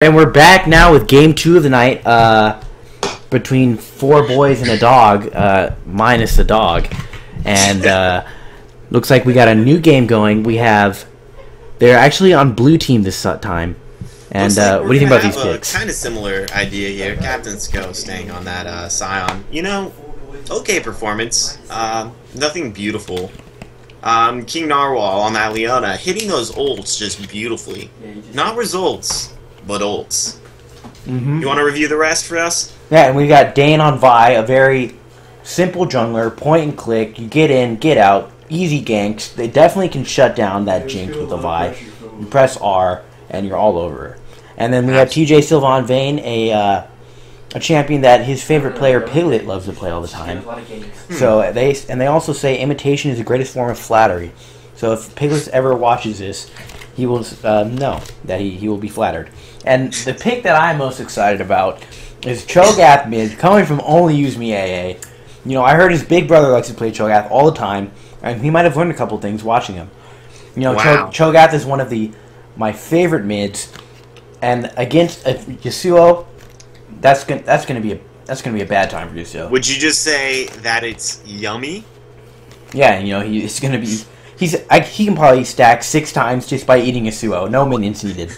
And we're back now with game 2 of the night, between 4 boys and a dog, minus the dog. And looks like we got a new game going. They're actually on blue team this time. And what do you think about these picks? Kind of similar idea here. Captain Sko staying on that Scion. You know, okay performance. Nothing beautiful. King Narwhal on that Leona, hitting those ults just beautifully. Not results, but ults. You want to review the rest for us? Yeah, and we got Dane on Vi, a very simple jungler, point and click. You get in, get out, easy ganks. They definitely can shut down that Jinx with a Vi. You press R, and you're all over. And then we have TJ Sylvan Vayne, a champion that his favorite player Piglet loves to play all the time. So they also say imitation is the greatest form of flattery. So if Piglet ever watches this, he will know that he will be flattered. And the pick that I'm most excited about is Cho'Gath mid, coming from only Use Me AA. You know, I heard his big brother likes to play Cho'Gath all the time, and he might have learned a couple things watching him. You know, wow. Cho'Gath is one of my favorite mids, and against Yasuo, that's gonna be a bad time for Yasuo. Would you just say that it's yummy? Yeah, you know, it's gonna be. He can probably stack 6 times just by eating Yasuo. No minions needed.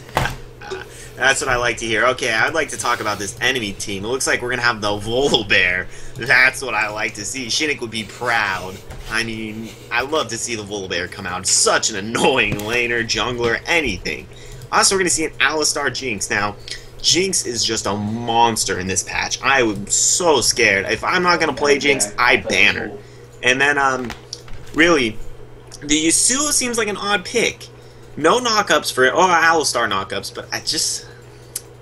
That's what I like to hear. Okay, I'd like to talk about this enemy team. It looks like we're going to have the Volibear. That's what I like to see. Shinnick would be proud. I mean, I love to see the Volibear come out. Such an annoying laner, jungler, anything. Also, we're going to see an Alistar Jinx. Now, Jinx is just a monster in this patch. I was so scared. If I'm not going to play Jinx, I ban her. And then, really, the Yasuo seems like an odd pick. No knockups for it, or Alistar knockups, but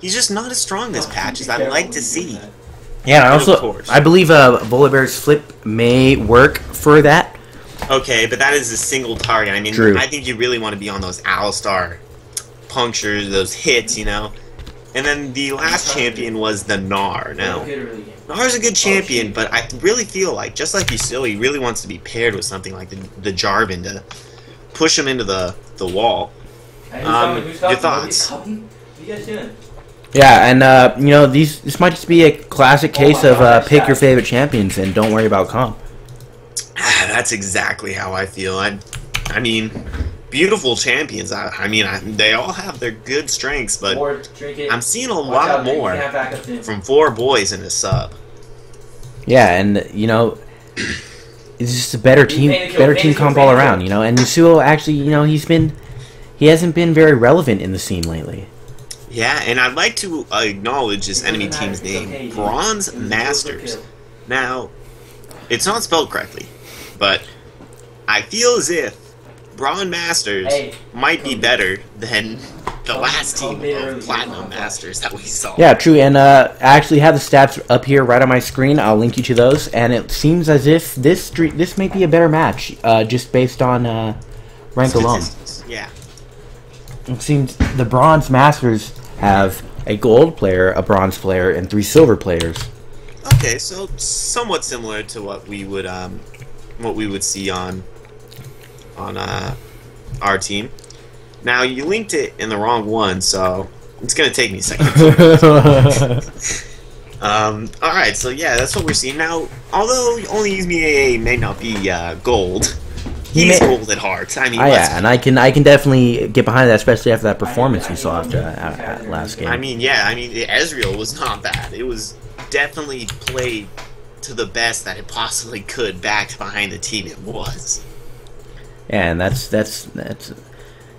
he's just not as strong this patch as I'd like to see. Yeah, and I believe Volibear's flip may work for that. Okay, but that is a single target. I mean, True. I think you really want to be on those Alistar punctures, those hits, you know? And then the last champion was the Gnar. Now, Gnar's a good champion, but I really feel like, just like Yasuo, he really wants to be paired with something like the Jarvan to push him into the wall. Your thoughts? What are you guys doing? Yeah, and you know, this might just be a classic case of pick your favorite champions and don't worry about comp. That's exactly how I feel. I mean, beautiful champions. I mean, they all have their good strengths, but I'm seeing a lot more from 4 boys in a sub. Yeah, and you know, it's just a better team comp all around. You know, and Yasuo actually, you know, he hasn't been very relevant in the scene lately. Yeah, and I'd like to acknowledge this enemy team's name, Bronze Masters. Now, it's not spelled correctly, but I feel as if Bronze Masters might be better than the last team of Platinum Masters that we saw. Yeah, true, and I actually have the stats up here right on my screen. I'll link you to those, and it seems as if this may be a better match, just based on rank alone. Yeah. It seems the Bronze Masters have a gold player, a bronze player, and 3 silver players. Okay, so somewhat similar to what we would see on our team. Now you linked it in the wrong one, so it's gonna take me a second. All right, so yeah, that's what we're seeing now. Although only Use Me AA may not be gold. He's gold at heart. I mean, yeah, and I can definitely get behind that, especially after that performance we saw after last game. I mean, yeah, I mean, Ezreal was not bad. It was definitely played to the best that it possibly could, backed behind the team it was. Yeah, and that's,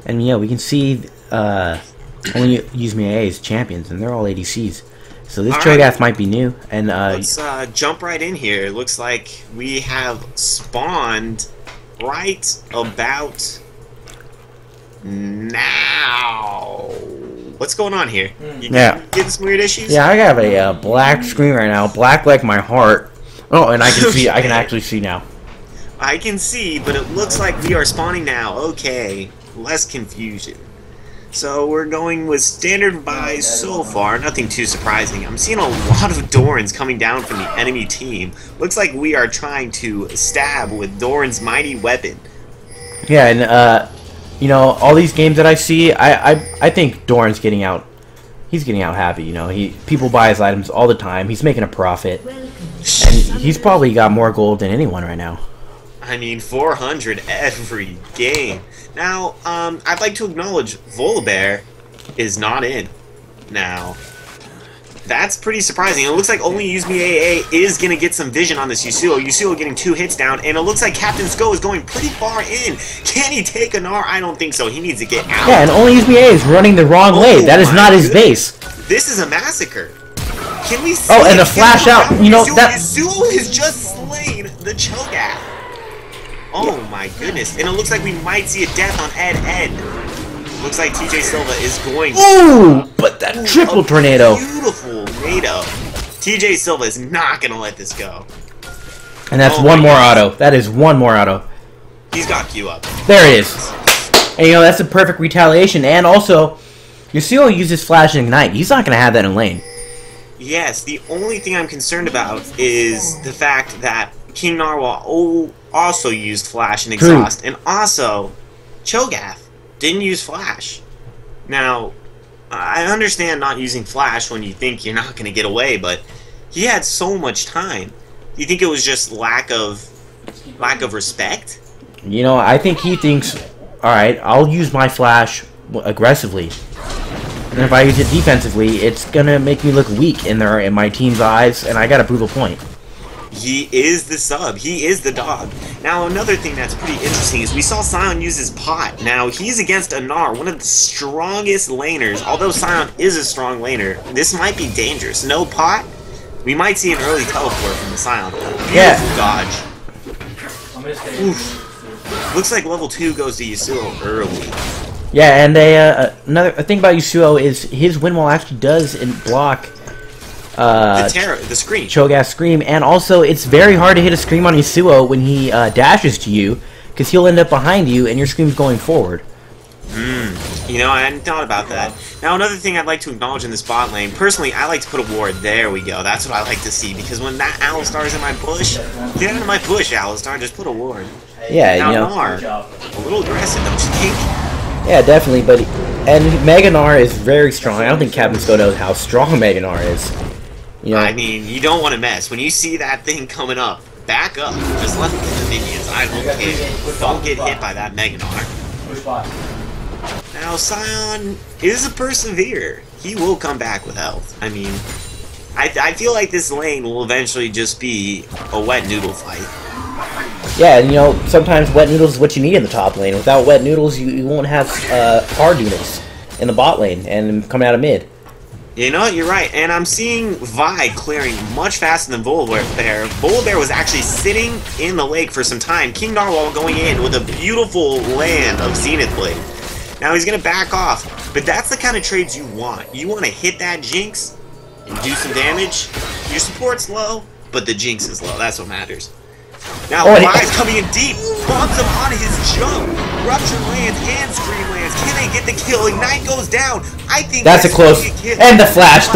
and yeah, we can see only Use Me AA's champions, and they're all ADCs. So this Cho'Gath might be new, and let's jump right in here. It looks like we have spawned right about now. What's going on here? You getting some weird issues? Yeah, I have a black screen right now, black like my heart. Oh, and I can see. I can actually see now. I can see, but it looks like we are spawning now. Okay, less confusion. So we're going with standard buys so far, nothing too surprising. I'm seeing a lot of Dorans coming down from the enemy team. Looks like we are trying to stab with Doran's mighty weapon. Yeah, and you know, all these games that I see, I think Doran's getting out he's getting out happy. You know, people buy his items all the time. He's making a profit, and he's probably got more gold than anyone right now. I mean, 400 every game. Now, I'd like to acknowledge Volibear is not in. Now, that's pretty surprising. It looks like only Use Me AA is going to get some vision on this Yasuo. Yasuo getting 2 hits down, and it looks like Captain Sko is going pretty far in. Can he take a Gnar? I don't think so. He needs to get out. Yeah, and only Use Me AA is running the wrong way. That is not his base. This is a massacre. Can we see and the flash out, you know, Yasuo has just slain the Cho'Gath. Oh my goodness. And it looks like we might see a death on Ed. Looks like TJ Silva is going. Ooh, but that triple tornado. Beautiful tornado. TJ Silva is not going to let this go. And that's one more auto. That is one more auto. He's got Q up. There it is. And you know, that's a perfect retaliation. And also, Yasuo uses Flash and Ignite. He's not going to have that in lane. Yes, the only thing I'm concerned about is the fact that King Narwhal also used Flash and Exhaust. And also, Cho'Gath didn't use Flash. Now, I understand not using Flash when you think you're not going to get away, but he had so much time. Do you think it was just lack of respect? You know, I think he thinks, alright, I'll use my Flash aggressively. And if I use it defensively, it's going to make me look weak in my team's eyes, and I got to prove a point. He is the sub. He is the dog. Now, another thing that's pretty interesting is we saw Sion use his pot. Now, he's against Gnar, one of the strongest laners. Although Sion is a strong laner, this might be dangerous. No pot, we might see an early teleport from the Sion. Beautiful dodge. Oof. Looks like level 2 goes to Yasuo early. Yeah, and another thing about Yasuo is his wind wall actually does block the scream. Cho'Gath Scream, and also it's very hard to hit a Scream on Yasuo when he dashes to you, because he'll end up behind you and your Scream's going forward. You know, I hadn't thought about that. Now, another thing I'd like to acknowledge in this bot lane, personally, I like to put a ward. There we go. That's what I like to see, because when that Alistar is in my bush, get out of my bush, Alistar. Just put a ward. Yeah, now, you know. Gnar, a little aggressive, don't you think? Yeah, definitely, but Mega Gnar is very strong. I don't think Captain Sko knows how strong Mega Gnar is. You know, I mean, you don't want to mess. When you see that thing coming up, back up. Just let them get the minions. I don't get hit by that Mega Gnar. Now, Sion is a perseverer. He will come back with health. I mean, I feel like this lane will eventually just be a wet noodle fight. Yeah, and you know, sometimes wet noodles is what you need in the top lane. Without wet noodles, you won't have hard noodles in the bot lane and coming out of mid. You know what, you're right, and I'm seeing Vi clearing much faster than Volibear. Volibear was actually sitting in the lake for some time. King Narwhal going in with a beautiful land of Zenith Blade. Now he's going to back off, but that's the kind of trades you want. You want to hit that Jinx and do some damage. Your support's low, but the Jinx is low. That's what matters. Now, Vi's coming in deep, bumps him on his jump. Rupture lands and Scream lands. Can they get the kill? Ignite goes down. I think that's a close. And the flash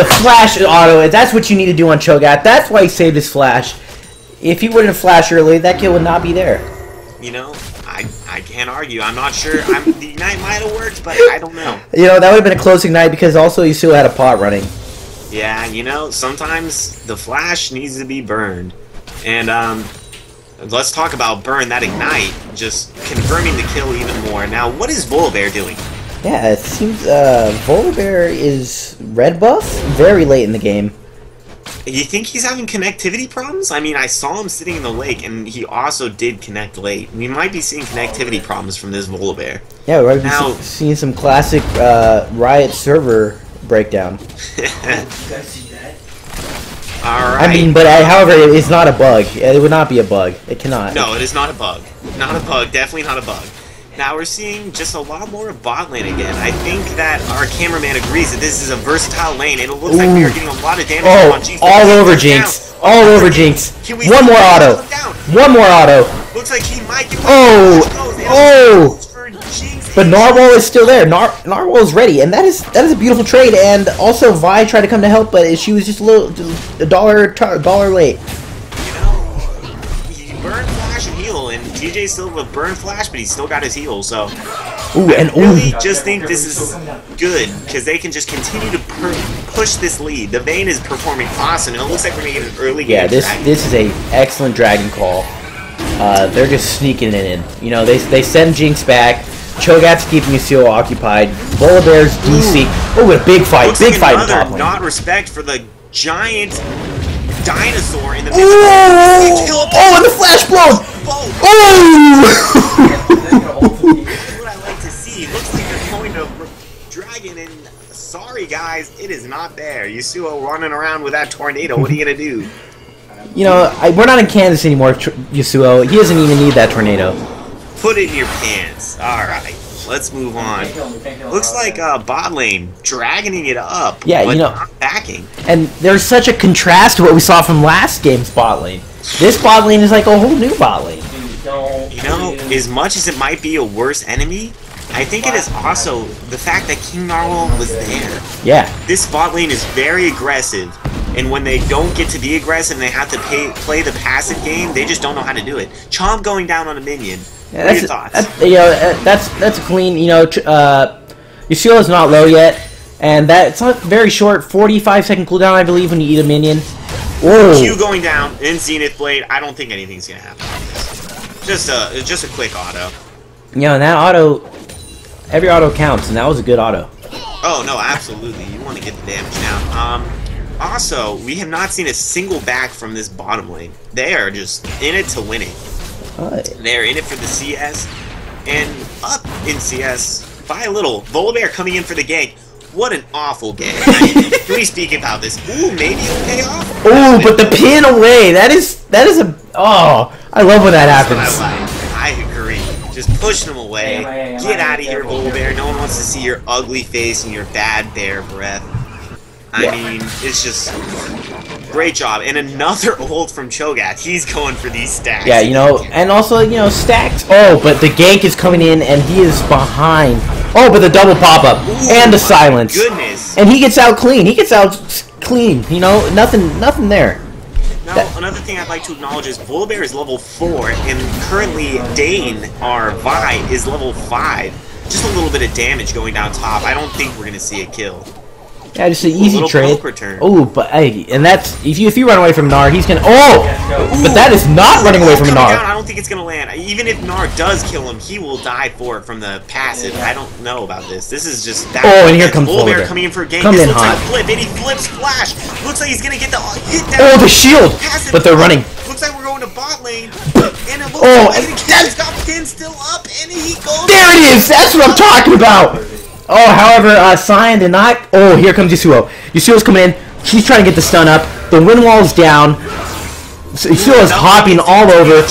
auto. That's what you need to do on Cho'Gath. That's why he saved his flash. If he wouldn't have flashed early, that kill would not be there. You know, I can't argue. I'm not sure. The Ignite might have worked, but I don't know. You know, that would have been a close Ignite because also you still had a pot running. Yeah, you know, sometimes the flash needs to be burned. And, let's talk about burn that Ignite, just confirming the kill even more. Now, what is Volibear doing? Yeah, it seems Volibear is red buff very late in the game. You think he's having connectivity problems? I mean, I saw him sitting in the lake, and he also did connect late. We might be seeing connectivity problems from this Volibear. Yeah, we're now seeing some classic Riot server breakdown. Alright. I mean, but however, it's not a bug. It would not be a bug. It cannot. No, it is not a bug. Not a bug. Definitely not a bug. Now we're seeing just a lot more of bot lane again. I think that our cameraman agrees that this is a versatile lane, and it looks like we are getting a lot of damage on Jinx. All over Jinx. All over Jinx. One more auto. One more auto. Looks like he might get But Narwhal is still there. Narwhal is ready, and that is a beautiful trade. And also, Vi tried to come to help, but she was just a dollar late. You know, he burned Flash and heal, and TJ Silva burned Flash, but he still got his heal. So, I really just think this is good because they can just continue to push this lead. The Vayne is performing awesome, and it looks like we're going to get an early game. Yeah, this is a excellent Dragon call. They're just sneaking it in. You know, they send Jinx back. Cho'Gath's keeping Yasuo occupied. Volibear's DC. Oh, a big fight. Looks Big like fight in top another lane. not respect for the giant dinosaur in the Oh! Oh, and the flash blown! Oh! That's what I like to see. Looks like they're going to Dragon, and sorry guys, it is not there. Yasuo running around with that tornado. What are you gonna do? You know, we're not in Kansas anymore, Yasuo. He doesn't even need that tornado. Put it in your pants. Alright, let's move on. Looks like bot lane, dragoning it up. Yeah, but you know, not backing. and there's such a contrast to what we saw from last game's bot lane. This bot lane is like a whole new bot lane. You know, as much as it might be a worse enemy, I think it is also the fact that King Narwhal was there. Yeah. This bot lane is very aggressive, and when they don't get to be aggressive and they have to play the passive game, they just don't know how to do it. Chomp going down on a minion. Yeah, what are your thoughts? That's a clean. You know, Yasuo is not low yet, and it's not very short. 45-second cooldown, I believe, when you eat a minion. Whoa. Q going down in Zenith Blade. I don't think anything's gonna happen. Just a quick auto. You know, and that auto, every auto counts, and that was a good auto. Oh no, absolutely. You want to get the damage down. Also, we have not seen a single back from this bottom lane. They are just in it to win it. They're in it for the CS, and up in CS by a little. Volibear coming in for the gank. What an awful game. Can we speak about this? Ooh, maybe it'll pay off. Oh, but the pin away. That is a. Oh, I love when that happens. That's what I like. I agree. Just push them away. Get out of here, Volibear. No one wants to see your ugly face and your bad bear breath. I mean, it's just great job. And another ult from Cho'Gath. He's going for these stacks. Yeah, you know, and also, you know, stacks. Oh, but the gank is coming in, and he is behind. Oh, but the double pop-up. And the silence. Goodness. And he gets out clean. He gets out clean. You know, nothing there. Now, another thing I'd like to acknowledge is Volibear is level 4, and currently Dane, our Vi, is level 5. Just a little bit of damage going down top. I don't think we're going to see a kill. Yeah, just an easy trade. Return. Oh, but hey, and that's if you run away from Gnar, he's gonna. Oh, but that is not running away from Gnar. I don't think it's gonna land. Even if Gnar does kill him, he will die for it from the passive. I don't know about this. This is just that. Oh, and here comes Volibear coming in for a gank. Come this in looks hot. like a flip, and he flips flash. Looks like he's gonna get the hit down. Oh, the shield! Passive. But they're running. Looks like we're going to bot lane. And it looks like he's got Finn still up, and he goes. There it is. That's what I'm talking about. Oh, however, Cyan did not. Oh, here comes Yasuo. Yasuo's coming in. She's trying to get the stun up. The wind wall's down. So Yasuo's hopping all over.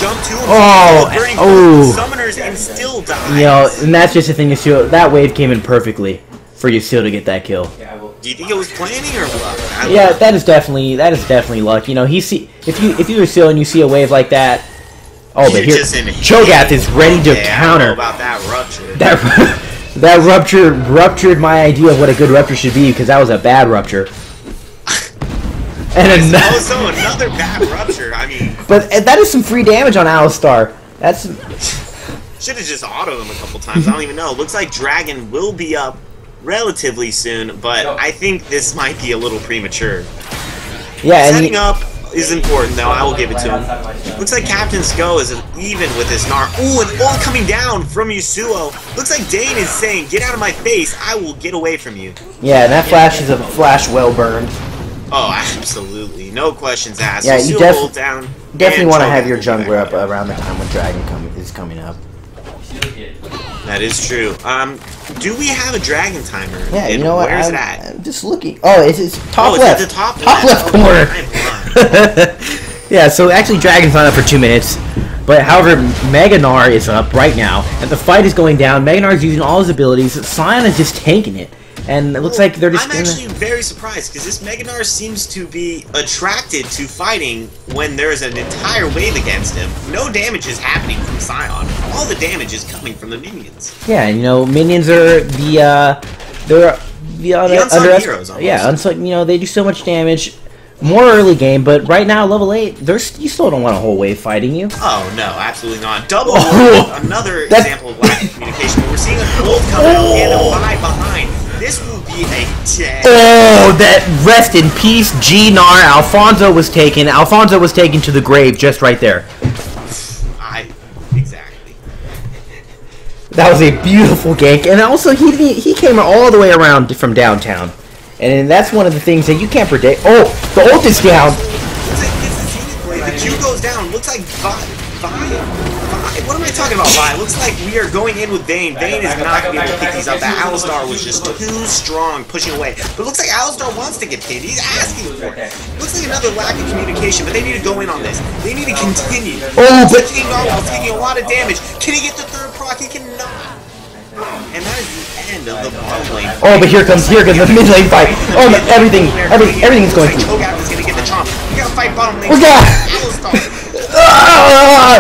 Oh. Summoners and still dies. You know, and that's just the thing. Yasuo, that wave came in perfectly for Yasuo to get that kill. Do you think it was planning or what? Yeah, that is definitely luck. You know, if you Yasuo and you see a wave like that. Oh, but here Cho'Gath is ready to counter. I don't know about that rupture. That ruptured my idea of what a good rupture should be, because that was a bad rupture. And another bad rupture. I mean, but that is some free damage on Alistar. That's should have just autoed him a couple times. I don't even know. Looks like Dragon will be up relatively soon, but I think this might be a little premature. Yeah, setting up is important, though. I will give it to him. Looks like Captain Sko is even with his Gnar. Ooh, an ult coming down from Yasuo. Looks like Dane is saying, "Get out of my face! I will get away from you." Yeah, and that flash is a flash well burned. Oh, absolutely, no questions asked. Yeah, you definitely want to have your jungler jungler up around the time when Dragon is coming up. That is true. Do we have a Dragon timer? Yeah, you know what? Where's it at? I'm just looking. Oh, it's top left. It's the top left corner. Yeah, so actually Dragon's not up for 2 minutes. But however, Mega Gnar is up right now, and the fight is going down. Mega Gnar is using all his abilities. Sion is just tanking it. And it looks like they're just. I'm actually very surprised because this Mega Gnar seems to be attracted to fighting when there's an entire wave against him. No damage is happening from Sion. All the damage is coming from the minions. Yeah, you know, minions are they're the unsung heroes. Almost. Yeah, unsung. You know, they do so much damage. More early game, but right now level 8, you still don't want a whole wave fighting you. Oh no, absolutely not. Double another example of lack of communication. We're seeing a gold coming and a 5 behind. This will be a dead. Oh, that rest in peace, Gnar. Alfonso was taken. Alfonso was taken to the grave just right there. Exactly. That was a beautiful gank, and also he came all the way around from downtown, and that's one of the things that you can't predict. Oh, the ult is down. The Q goes down. Looks like Vi. What am I talking about, Vi? Looks like we are going in with Vayne. Vayne is not going to be able to pick these up. That Alistar was just too strong, pushing away. But it looks like Alistar wants to get pinned. He's asking for it. Looks like another lack of communication, but they need to go in on this. They need to continue. Oh, but King Narwhal's taking a lot of damage. Can he get the third proc? He cannot. And that is the end of the bottom lane. Oh, but here comes the mid lane fight. Oh, everything's going through. Cho'Gath is gonna get the chomp. We gotta fight bottom lane. Oh God!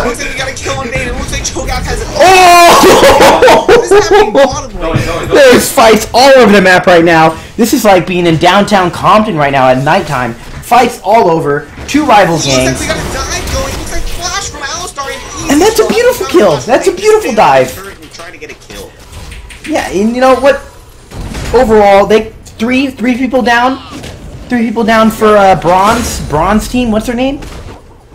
Looks like we gotta kill on Vayne. It looks like Cho'Gath has it. Oh! What is happening bottom lane? There's fights all over the map right now. This is like being in downtown Compton right now at nighttime. Fights all over. Two rival gangs. Looks like we got a dive going. Looks like Flash from Alistar. And that's a beautiful kill. That's a beautiful dive. Trying to get a kill. Yeah, and you know what? Overall, they three people down. 3 people down for bronze team. What's their name?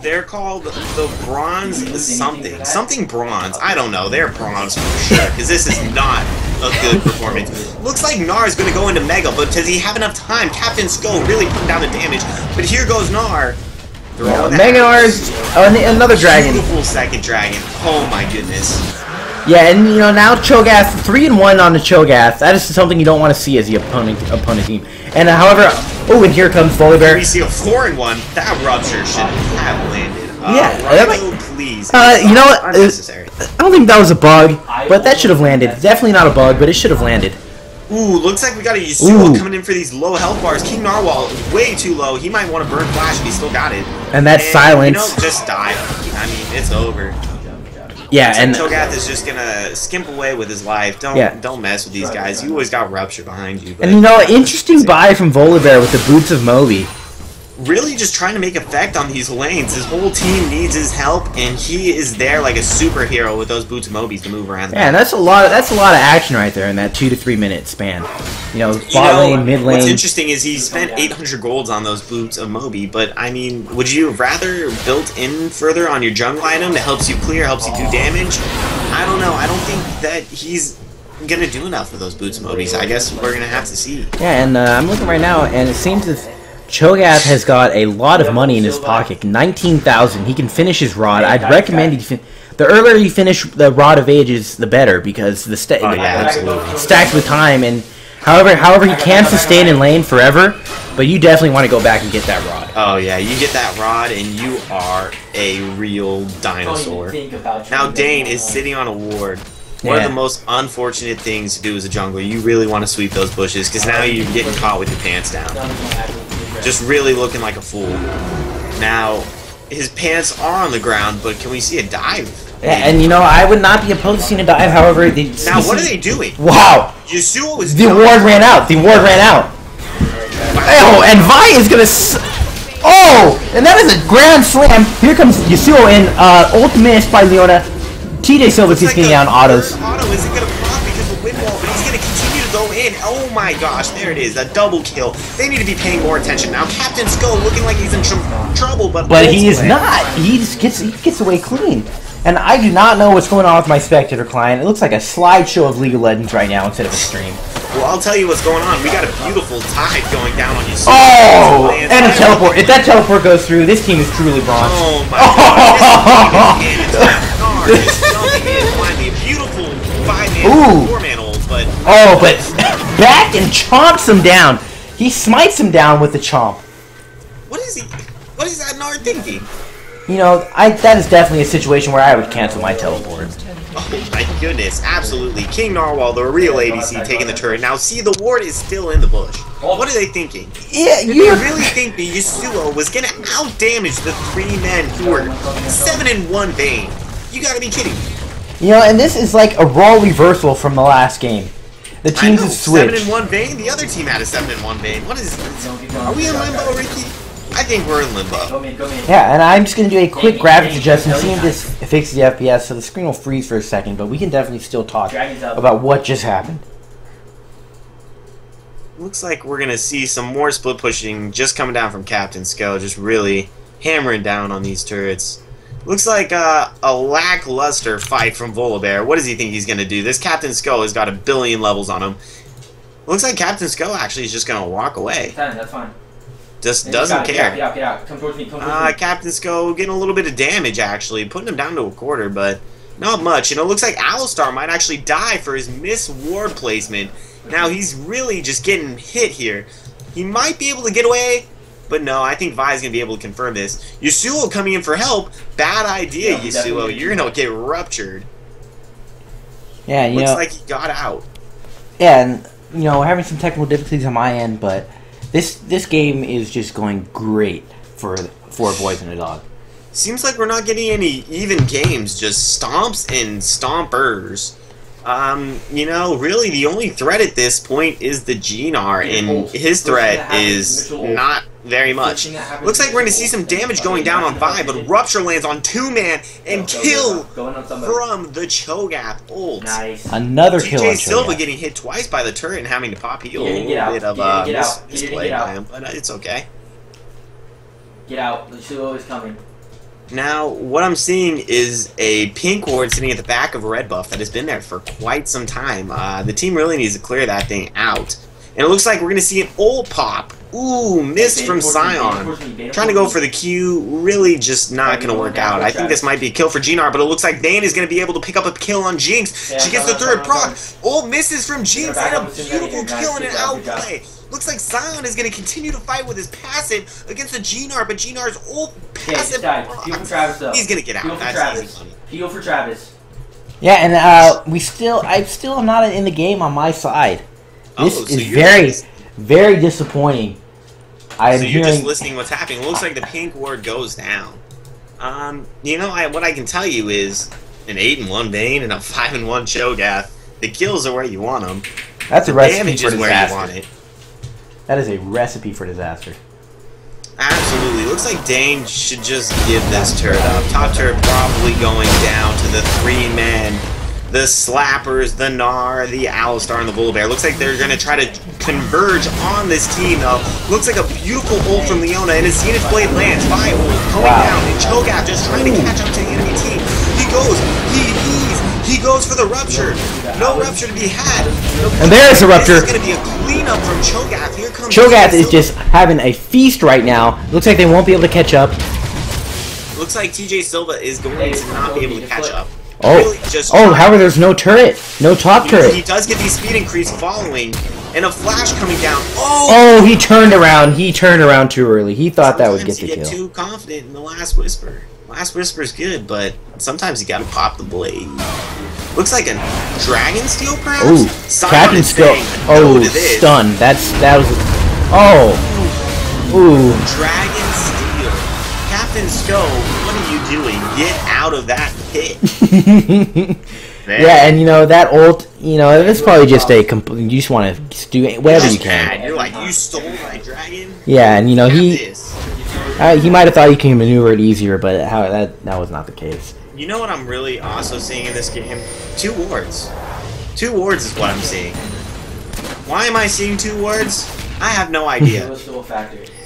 They're called the Bronze something bronze. I don't know. They're bronze for sure because this is not a good performance. Looks like Gnar is going to go into Mega, but does he have enough time? Captain Sko really putting down the damage, but here goes Gnar. Mega Gnar is another dragon. Beautiful second dragon. Oh my goodness. Yeah, and you know now Cho'Gath 3-1 on the Cho'Gath. That is something you don't want to see as the opponent team. And however, oh, and here comes Volibear. We see a 4-1. That rupture should have landed. Please. You know what? Unnecessary. I don't think that was a bug, but that should have landed. Definitely not a bug, but it should have landed. Ooh, looks like we got a Yasuo coming in for these low health bars. King Narwhal way too low. He might want to burn Flash if he still got it. And that's silence. You know, just die. I mean, it's over. Yeah, and Cho'Gath is just gonna skimp away with his life. Don't mess with these guys. You always got Rupture behind you. And you know, interesting buy from Volibear with the Boots of Moby. Really just trying to make effect on these lanes. His whole team needs his help, and he is there like a superhero with those Boots of Mobies to move around. Yeah, and that's a lot of action right there in that 2 to 3 minute span. You know, bot lane, mid lane. What's interesting is he spent 800 golds on those Boots of Moby, but I mean, would you rather built in further on your jungle item that helps you clear, helps you do damage? I don't know. I don't think that he's gonna do enough with those Boots of Mobies. I guess we're gonna have to see. Yeah, and I'm looking right now, and it seems as Cho'Gath has got a lot of money in his pocket, 19,000. He can finish his rod. I'd recommend the earlier you finish the Rod of Ages, the better, because the stacks with time. And however, he can sustain in lane forever, but you definitely want to go back and get that rod. Oh yeah, you get that rod, and you are a real dinosaur. Now Dane is sitting on a ward. One of the most unfortunate things to do as a jungler, you really want to sweep those bushes, because now you're getting caught with your pants down. Just really looking like a fool. Now, his pants are on the ground, but can we see a dive? Yeah, and you know, I would not be opposed to seeing a dive, however... Now, what are they doing? Wow! Yasuo was... The ward ran out! The ward ran out! Oh, and Vi is gonna... Oh! And that is a grand slam! Here comes Yasuo in, ult missed by Leona. TJ Silva's just getting down autos. Auto isn't gonna pop because of wind wall, but he's gonna continue to go in. Oh my gosh, there it is, a double kill. They need to be paying more attention now. Captain Sko looking like he's in trouble, but he is not. He just gets away clean. And I do not know what's going on with my spectator client. It looks like a slideshow of League of Legends right now instead of a stream. Well, I'll tell you what's going on. We got a beautiful tide going down on you. Oh! And a teleport. If that teleport goes through, this team is truly bronze. Oh my god. This is finally a beautiful 5-man, 4-man ult, but... Oh, but back and chomps him down. He smites him down with the chomp. What is that Gnar thinking? You know, that is definitely a situation where I would cancel my teleport. Oh my goodness, absolutely. King Narwhal, the real ADC, taking the turret. Now, see, the ward is still in the bush. What are they thinking? Yeah, Did they really think the Yasuo was going to out-damage the 3 men who were 7-1 Vayne? You gotta be kidding me. You know, and this is like a role reversal from the last game. The teams have switched. 7-1 Vayne? The other team had a 7-1 Vayne. What is this? Are we in limbo, Ricky? I think we're in limbo. Yeah, and I'm just going to do a quick graphics adjustment, see if this fixes the FPS, so the screen will freeze for a second, but we can definitely still talk about what just happened. Looks like we're going to see some more split pushing just coming down from Captain Skull, just really hammering down on these turrets. Looks like a lackluster fight from Volibear. What does he think he's going to do? This Captain Skull has got a billion levels on him. Looks like Captain Skull actually is just going to walk away. That's fine. Just doesn't care. Get out. Come towards me, come towards me. Captain Skull getting a little bit of damage, actually. Putting him down to a quarter, but not much. And it looks like Alistar might actually die for his miss ward placement. Now, he's really just getting hit here. He might be able to get away, but no, I think Vi's going to be able to confirm this. Yasuo coming in for help. Bad idea, yeah, Yasuo. You're going to get ruptured. Yeah, you Looks know, like he got out. Yeah, and, you know, we're having some technical difficulties on my end, but this game is just going great for Boys and a Dog. Seems like we're not getting any even games, just stomps and stompers. You know, really the only threat at this point is the Gnar, and his threat is not very much. Looks like we're going to see some damage going down on Vi, but Rupture lands on 2-man and kill from the Cho'Gath ult. Nice. Another kill on TJ Silva Cho'Gath. getting hit twice by the turret and having to pop heal. A little bit of misplay by him, but it's okay. Get out. The Yasuo is coming. Now, what I'm seeing is a pink ward sitting at the back of a red buff that has been there for quite some time. The team really needs to clear that thing out. And it looks like we're going to see an ult pop. Ooh, missed from Sion. Trying to go for the Q, really just not going to work out. I think this might be a kill for Gnar, but it looks like Vayne is going to be able to pick up a kill on Jinx. She gets the third proc. Ult misses from Jinx, and a beautiful kill and an outplay. Looks like Sion is going to continue to fight with his passive against the Gnar, but Gnar's ult passive. He's going to get out. That's Heal for Travis. Yeah, and I still am not in the game on my side. This is very disappointing. So you're just listening what's happening. It looks like the pink ward goes down. You know, what I can tell you is an 8-1 Vayne and a 5-1 Cho'Gath. The kills are where you want them. That's a recipe for disaster. Where you want it. That is a recipe for disaster. Absolutely. Looks like Dane should just give this turret up. Top turret probably going down to the 3-men. The Slappers, the Gnar, the Alistar, and the Volibear. Looks like they're going to try to converge on this team, though. Looks like a beautiful ult from Leona, and as Zenith Blade lands, Vi ult coming down, and Cho'Gath just trying to catch up to the enemy team. He goes for the Rupture. No Rupture to be had. And there's a Rupture. This is going to be a cleanup from Cho'Gath. Here comes Cho'Gath is just having a feast right now. Looks like they won't be able to catch up. Looks like TJ Silva is going to not be able to catch up. Oh, really however, there's no turret. No top turret. He does get the speed increase following, and a flash coming down. Oh, he turned around. He turned around too early. He thought that would get the kill. Sometimes you get too confident in the Last Whisper. Last Whisper is good, but sometimes you gotta pop the blade. Looks like a Dragon Steel, perhaps? Ooh, Captain Skull. Oh, stun. That was... Oh. Ooh. Dragon Steel. Captain Skull, what are you doing? Get out of that pit. Yeah, and you know, that ult, you know, it's probably just a... You just want to do whatever you can. You're like, you stole my dragon? Yeah, and you know, he might have thought he could maneuver it easier, but that was not the case. You know what I'm really also seeing in this game? 2 wards. 2 wards is what I'm seeing. Why am I seeing 2 wards? I have no idea.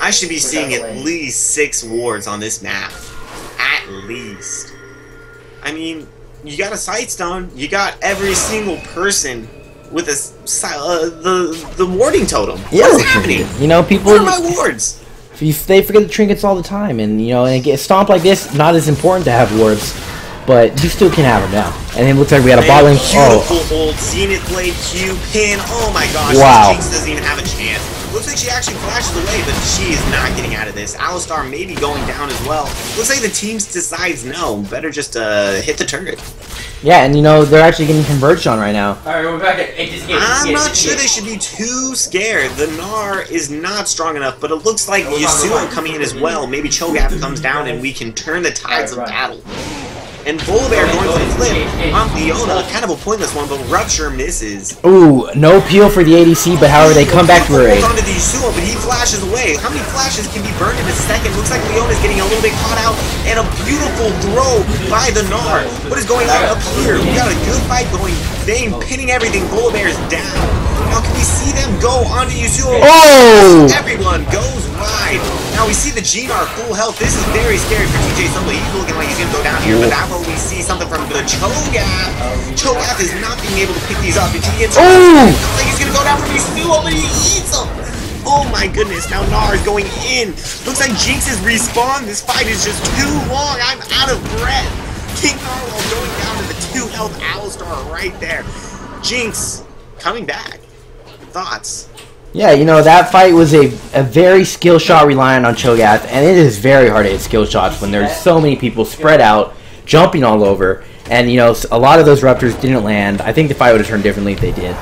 I should be seeing at least 6 wards on this map. At least. I mean, you got a Sightstone, you got every single person with the warding totem. Yeah, what's happening? You know, people... What are my wards? They forget the trinkets all the time, and you know, and stomp like this, not as important to have wards, but you still can have them now. And it looks like we got a bot lane. Beautiful old Zenith Blade Q pin. Oh my gosh, wow. Jinx doesn't even have a chance. Looks like she actually flashes away, but she is not getting out of this. Alistar may be going down as well. Looks like the team decides no, better just hit the turret. Yeah, and you know, they're actually getting converged on right now. Alright, we're back at 8. I'm not sure they should be too scared. The Gnar is not strong enough, but it looks like Yasuo coming in as well. Maybe Cho'Gath comes down and we can turn the tides of battle. And Volibear going for the flip on Leona, kind of a pointless one, but Rupture misses. Ooh, no peel for the ADC, but however they come back to her aid. Onto the Yasuo, but he flashes away. How many flashes can be burned in a second? Looks like Leona's getting a little bit caught out, and a beautiful throw by the Gnar. What is going on up here? We got a good fight going. Vayne pinning everything. Volibear's down. Now can we see them go onto Yasuo? Oh! Everyone goes wide. Now we see the Gnar full health. This is very scary for TJ Silva. He's looking like he's going to go down here. But that's where we see something from the Cho'Gath. Cho'Gath is not being able to pick these up. If he gets like he's going to go down for Yasuo, but he eats them. Oh my goodness, now Gnar is going in. Looks like Jinx's respawn. This fight is just too long. I'm out of breath. King Narwhal going down to the 2 health Alistar right there. Jinx coming back. Thoughts? Yeah, you know, that fight was a very skill shot reliant on Cho'Gath, and it is very hard to hit skill shots when there's so many people spread out, jumping all over, and, you know, a lot of those Ruptors didn't land. I think the fight would have turned differently if they did.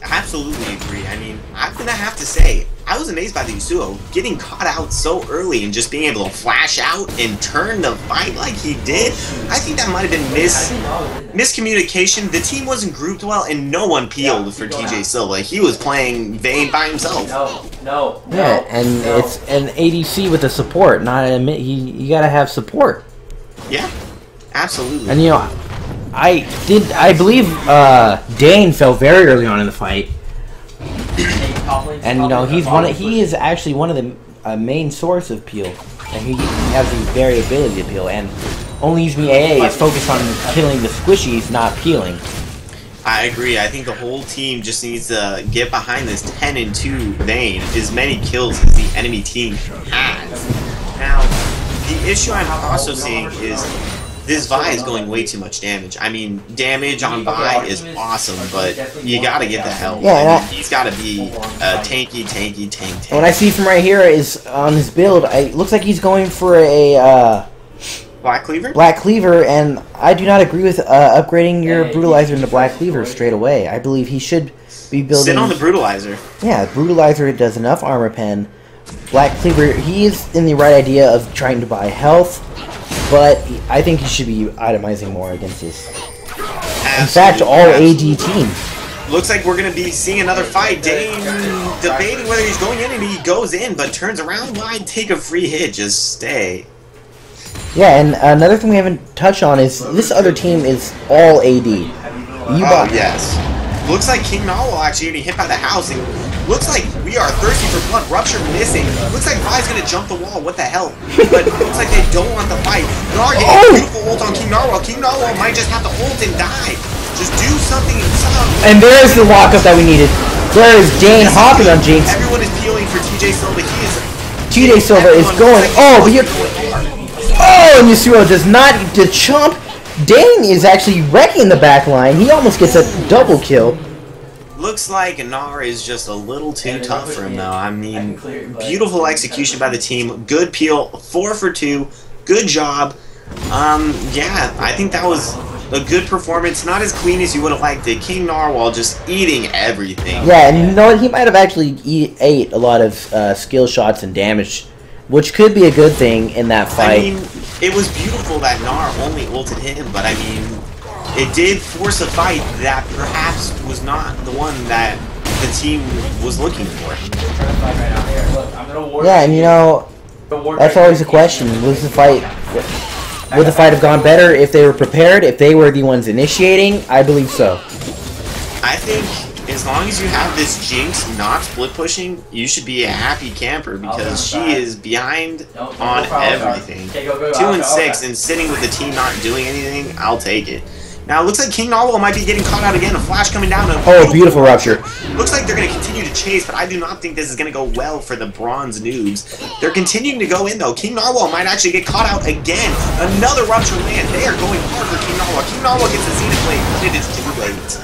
Absolutely agree. I mean, I'm going to have to say, I was amazed by the Yasuo getting caught out so early and just being able to flash out and turn the fight like he did. I think that might have been miscommunication. The team wasn't grouped well and no one peeled for TJ Silva. He was playing Vayne by himself. Yeah, and it's an ADC with a support, not an you got to have support. Yeah, absolutely. And you know, I believe Dane fell very early on in the fight. And you know, he is actually one of the main source of peel, and he has the very ability to peel. And only Use Me AA is focused on killing the squishies, not peeling. I agree. I think the whole team just needs to get behind this 10-2 Vayne, as many kills as the enemy team has. Now, the issue I'm also seeing is this Vi is going way too much damage. I mean, damage on Vi is awesome, but you gotta get the help. Yeah, I mean, he's gotta be a tank. What I see from right here is on his build, it looks like he's going for a Black Cleaver? Black Cleaver, and I do not agree with upgrading your Brutalizer into Black Cleaver straight away. I believe he should be building... Sit on the Brutalizer. Yeah, Brutalizer does enough armor pen. Black Cleaver, he is in the right idea of trying to buy health, but I think he should be itemizing more against this. In fact, all AD team. Looks like we're going to be seeing another fight. Dane debating whether he's going in, and he goes in, but turns around. Why take a free hit? Just stay. Yeah, and another thing we haven't touched on is this other team is all AD. Yes. Looks like King Narwhal actually getting hit by the house, and looks like we are thirsty for blood. Rupture missing. Looks like Vi's gonna jump the wall. What the hell? But looks like they don't want the fight. Gnar getting a beautiful ult on King Narwhal. King Narwhal might just have to ult and die. Just do something. And there's the lockup that we needed. There is Dane hopping on Jinx. Everyone is peeling for TJ Silva. TJ Silva is going. Oh, but you're. Oh, and Yasuo does not. The chump. Dane is actually wrecking the back line. He almost gets a double kill. Looks like Gnar is just a little too tough for him, though. I mean, beautiful execution by the team. Good peel. 4 for 2. Good job. Yeah, I think that was a good performance. Not as clean as you would have liked it. King Narwhal just eating everything. Yeah, and you know what? He might have actually ate a lot of skill shots and damage, which could be a good thing in that fight. I mean, it was beautiful that Gnar only ulted him, but I mean, it did force a fight that perhaps was not the one that the team was looking for. Yeah, and you know, that's always a question. Would the fight have gone better if they were prepared, if they were the ones initiating? I believe so. I think as long as you have this Jinx not split pushing, you should be a happy camper because she is behind on everything. 2-6 and sitting with the team not doing anything, I'll take it. Now, it looks like King Narwhal might be getting caught out again. A flash coming down. Oh, beautiful rupture. Looks like they're going to continue to chase, but I do not think this is going to go well for the bronze noobs. They're continuing to go in, though. King Narwhal might actually get caught out again. Another rupture land. They are going hard for King Narwhal. King Narwhal gets the Zenith Blade, but it is too late.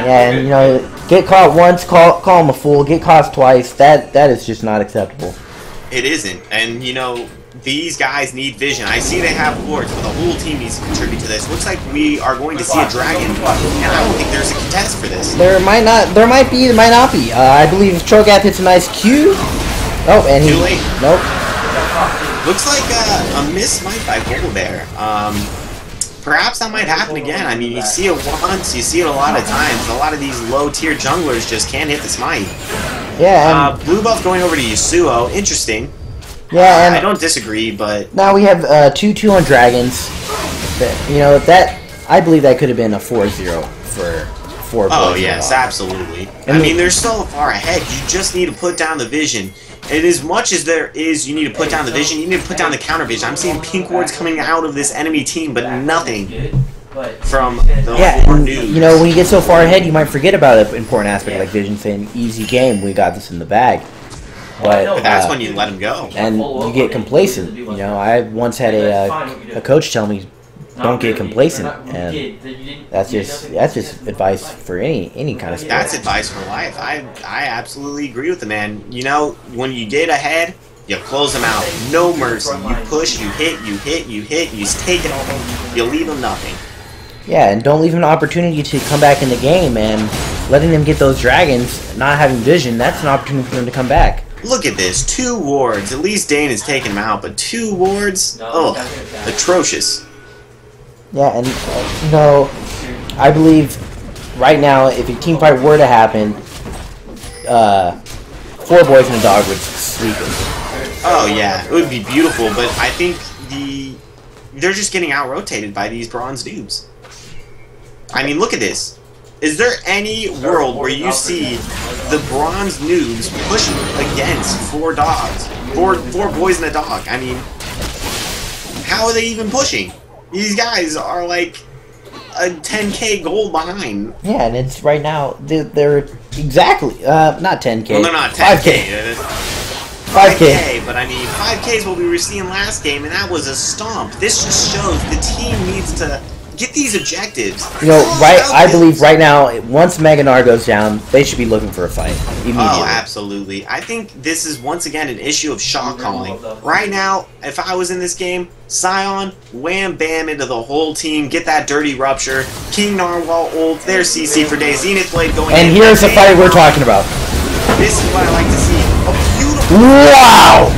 Yeah, and you know, get caught once, call him a fool. Get caught twice. That is just not acceptable. It isn't, and you know, these guys need vision. I see they have wards, but the whole team needs to contribute to this. Looks like we are going to see a dragon, and I don't think there's a contest for this. There might not. There might be. There might not be. I believe Cho'Gath hits a nice Q. Oh, and he. Too late. Nope. Looks like a miss smite by Volibear. Perhaps that might happen again. I mean, you see it once, you see it a lot of times. A lot of these low-tier junglers just can't hit the smite. Yeah. Blue buff going over to Yasuo. Interesting. Yeah, and I don't disagree, but now we have 2-2 on dragons. You know that I believe that could have been a 4-0 4 boys. Oh, and a yes, dog. absolutely. I mean, they're so far ahead. You just need to put down the vision. And as much as there is, you need to put down the vision, you need to put down the counter vision. I'm seeing pink wards coming out of this enemy team, but nothing from the Yeah, four and, noobs. you know, when you get so far ahead, you might forget about an important aspect like vision, saying, easy game, we got this in the bag. But That's when you let them go. and you get complacent. You know, I once had a coach tell me, don't get complacent, and that's just advice for any kind of sport. That's advice for life. I absolutely agree with the man. You know, when you get ahead, you close them out. No mercy. You push, you hit, you hit, you hit, you take it all. You leave them nothing. Yeah, and don't leave them an opportunity to come back in the game, and letting them get those dragons, not having vision, that's an opportunity for them to come back. Look at this. 2 wards. At least Dane is taking them out, but 2 wards? Oh, atrocious. Yeah, and, you know, I believe right now, if a team fight were to happen, 4 boys and a dog would sweep it. Oh, yeah. It would be beautiful, but I think they're just getting out-rotated by these bronze dudes. I mean, look at this. Is there any world where you see the bronze noobs pushing against 4 dogs? 4 boys and a dog. I mean, how are they even pushing? These guys are like a 10k gold behind. Yeah, and it's right now, they're exactly, not 10k. Well, they're not 10k. 5k, but I mean, 5k is what we were seeing last game, and that was a stomp. This just shows the team needs to get these objectives. You know, I believe right now, once Meganar goes down, they should be looking for a fight immediately. Oh, absolutely. I think this is once again an issue of shot calling. Right now, if I was in this game, Scion, wham bam into the whole team, get that dirty rupture, King Narwhal ult, there's CC for days, Zenith Blade going and in. here's the fight we're talking about. This is what I like to see. A beautiful... Wow!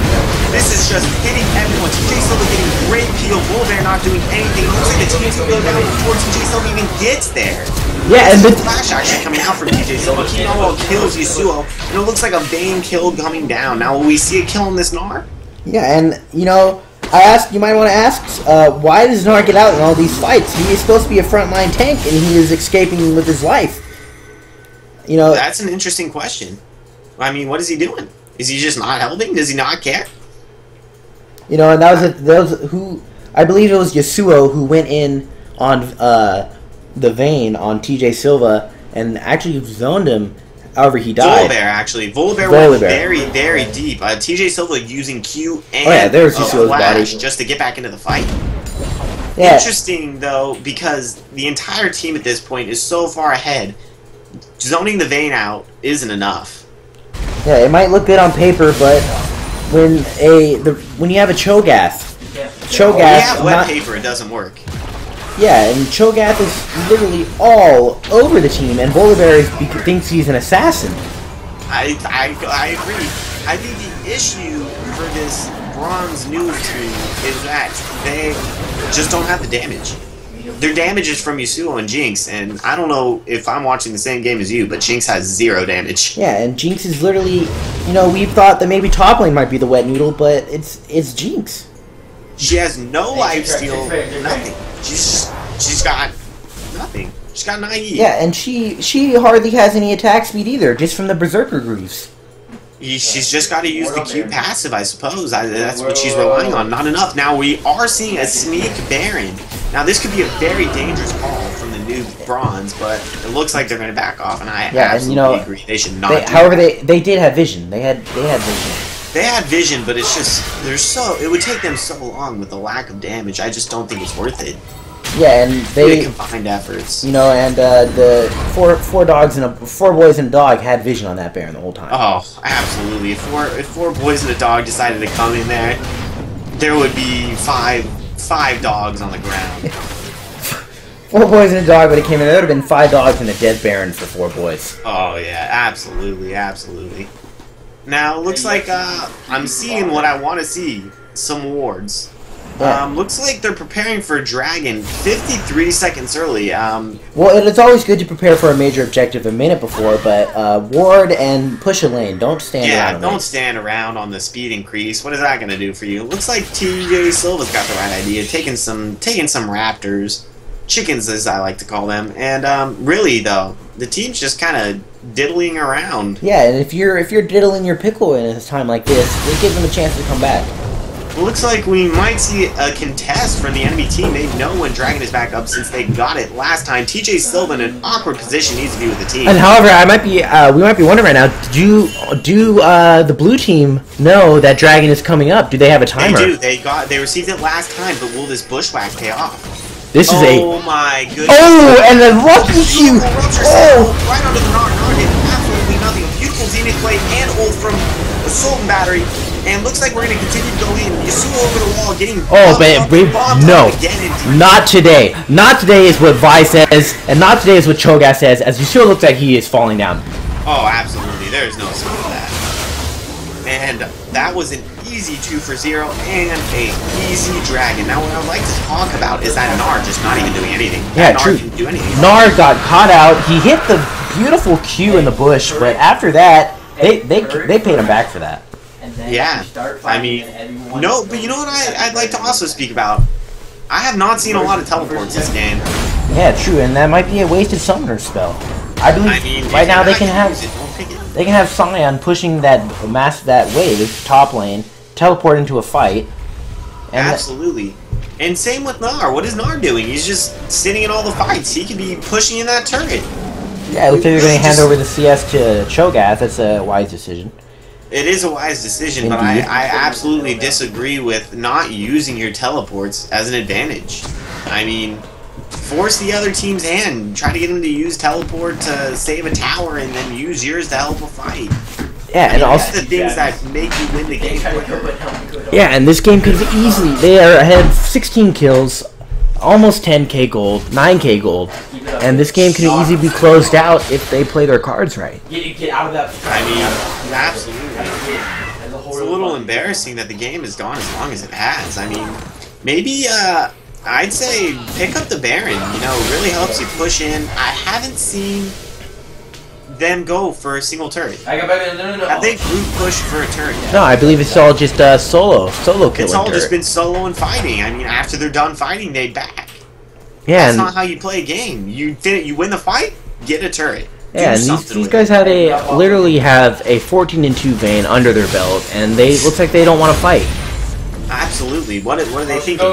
This is just hitting everyone. TJ Silva getting great peel. Bullbear not doing anything. It looks like the team's going to go down before TJ Silva even gets there. Yeah, and the flash actually coming out from TJ Silva. King Narwhal kills Yasuo, and it looks like a Vayne kill coming down. Now, will we see a kill on this Gnar? Yeah, and, you know, you might want to ask, why does Gnar get out in all these fights? He is supposed to be a frontline tank, and he is escaping with his life. You know, that's an interesting question. I mean, what is he doing? Is he just not helping? Does he not care? You know, and that was who, I believe it was Yasuo who went in on the Vayne on TJ Silva and actually zoned him. However, he died. Volibear, actually. Volibear went very, very deep. TJ Silva using Q and there's Yasuo's flash body just to get back into the fight. Yeah. Interesting, though, because the entire team at this point is so far ahead. Zoning the Vayne out isn't enough. Yeah, it might look good on paper, but when you have a Cho'Gath, When you have wet paper, it doesn't work. Yeah, and Cho'Gath is literally all over the team, and Volibear thinks he's an assassin. I agree. I think the issue for this bronze noob team is that they just don't have the damage. Their damage is from Yasuo and Jinx, and I don't know if I'm watching the same game as you, but Jinx has 0 damage. Yeah, and Jinx is literally, you know, we thought that maybe top lane might be the wet noodle, but it's Jinx. She has no lifesteal, nothing. She's got nothing. She's got 9 E. Yeah, and she hardly has any attack speed either, just from the Berserker grooves. She's just got to use the Q passive, I suppose. That's what she's relying on. Not enough. Now, we are seeing a sneak Baron. Now, this could be a very dangerous call from the new bronze, but it looks like they're going to back off, and I absolutely agree. They should not. However, they did have vision. They had vision. They had vision, but it's just it would take them so long with the lack of damage. I just don't think it's worth it. Yeah, and they combined efforts. You know, and the four boys and a dog had vision on that Baron the whole time. Oh, absolutely! If four boys and a dog decided to come in there would be five dogs on the ground. 4 boys and a dog, but it came in. There would have been 5 dogs and a dead Baron for 4 boys. Oh yeah, absolutely, absolutely. Now, looks like I'm seeing what I want to see. Some wards. Yeah. Looks like they're preparing for Dragon 53 seconds early. Well, it's always good to prepare for a major objective a minute before, but ward and push a lane. Don't stand around. Yeah, don't stand around on the speed increase. What is that going to do for you? Looks like TJ Silva's got the right idea. Taking some Raptors. chickens, as I like to call them. And really, though, the team's just kind of diddling around. Yeah, and if you're diddling your pickle in a time like this, it gives them a chance to come back. It looks like we might see a contest from the enemy team. They know when Dragon is back up since they got it last time. TJ Silva in an awkward position needs to be with the team. And however, we might be wondering right now, do the blue team know that Dragon is coming up? Do they have a timer? They do. They received it last time, but will this bushwhack pay off? This is Oh my goodness. Oh, and the lucky Q! Oh! Right under the Nar. Nar did absolutely nothing. A beautiful Zenith play and ult from Assault and Battery. And looks like we're going to continue to go in. Yasuo over the wall getting... Oh, but no. Not today. Not today is what Vi says, and not today is what Cho'Gath says, as Yasuo looks like he is falling down. Oh, absolutely. There's no smoke of that. And that was an easy 2 for 0 and a easy Dragon. Now, what I'd like to talk about is that Nar just not even doing anything. Yeah, Nar true. didn't do anything. Nar got caught out. He hit the beautiful Q in the bush, but after that, they paid him back for that. Yeah, I mean, no, but you know what I'd like to also speak about? I have not seen a lot of teleports this game. Yeah, true, and that might be a wasted summoner spell. I believe right now they can have Scion pushing that wave top lane, teleport into a fight. And absolutely. And same with Nar. What is Nar doing? He's just sitting in all the fights. He could be pushing in that turret. Yeah, it looks like they're going to hand over the CS to Cho'Gath. That's a wise decision. It is a wise decision, but I absolutely disagree with not using your teleports as an advantage. I mean, force the other team's hand. Try to get them to use teleport to save a tower and then use yours to help a fight. Yeah, and also that's the things that make you win the game quicker. Yeah, and this game could easily... They are ahead 16 kills, almost 10k gold, 9k gold. And this game can easily be closed out if they play their cards right. Get out of that. I mean, absolutely. It's a little embarrassing that the game has gone as long as it has. I mean, maybe, I'd say pick up the Baron. You know, it really helps you push in. I haven't seen them go for a single turret. Have they group pushed for a turret yet? No, I believe it's all just solo killing. It's all just been solo and fighting. I mean, after they're done fighting, they back. Yeah, that's not how you play a game. You win the fight, get a turret. Yeah, and these guys had literally have a 14-2 Vayne under their belt, and looks like they don't want to fight. Absolutely. What are they thinking?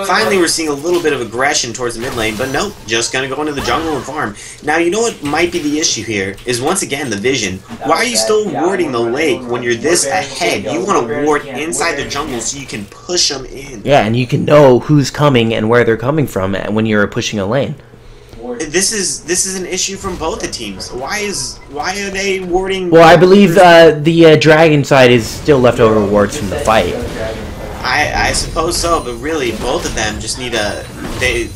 Finally, we're seeing a little bit of aggression towards the mid lane, but nope, just gonna go into the jungle and farm. Now, you know what might be the issue here is once again the vision. Why are you still warding the lake when you're this ahead? You want to ward inside the jungle so you can push them in. Yeah, and you can know who's coming and where they're coming from when you're pushing a lane. This is an issue from both the teams. Why are they warding? Well, I believe the Dragon side is still leftover wards from the fight. I suppose so, but really, both of them just need they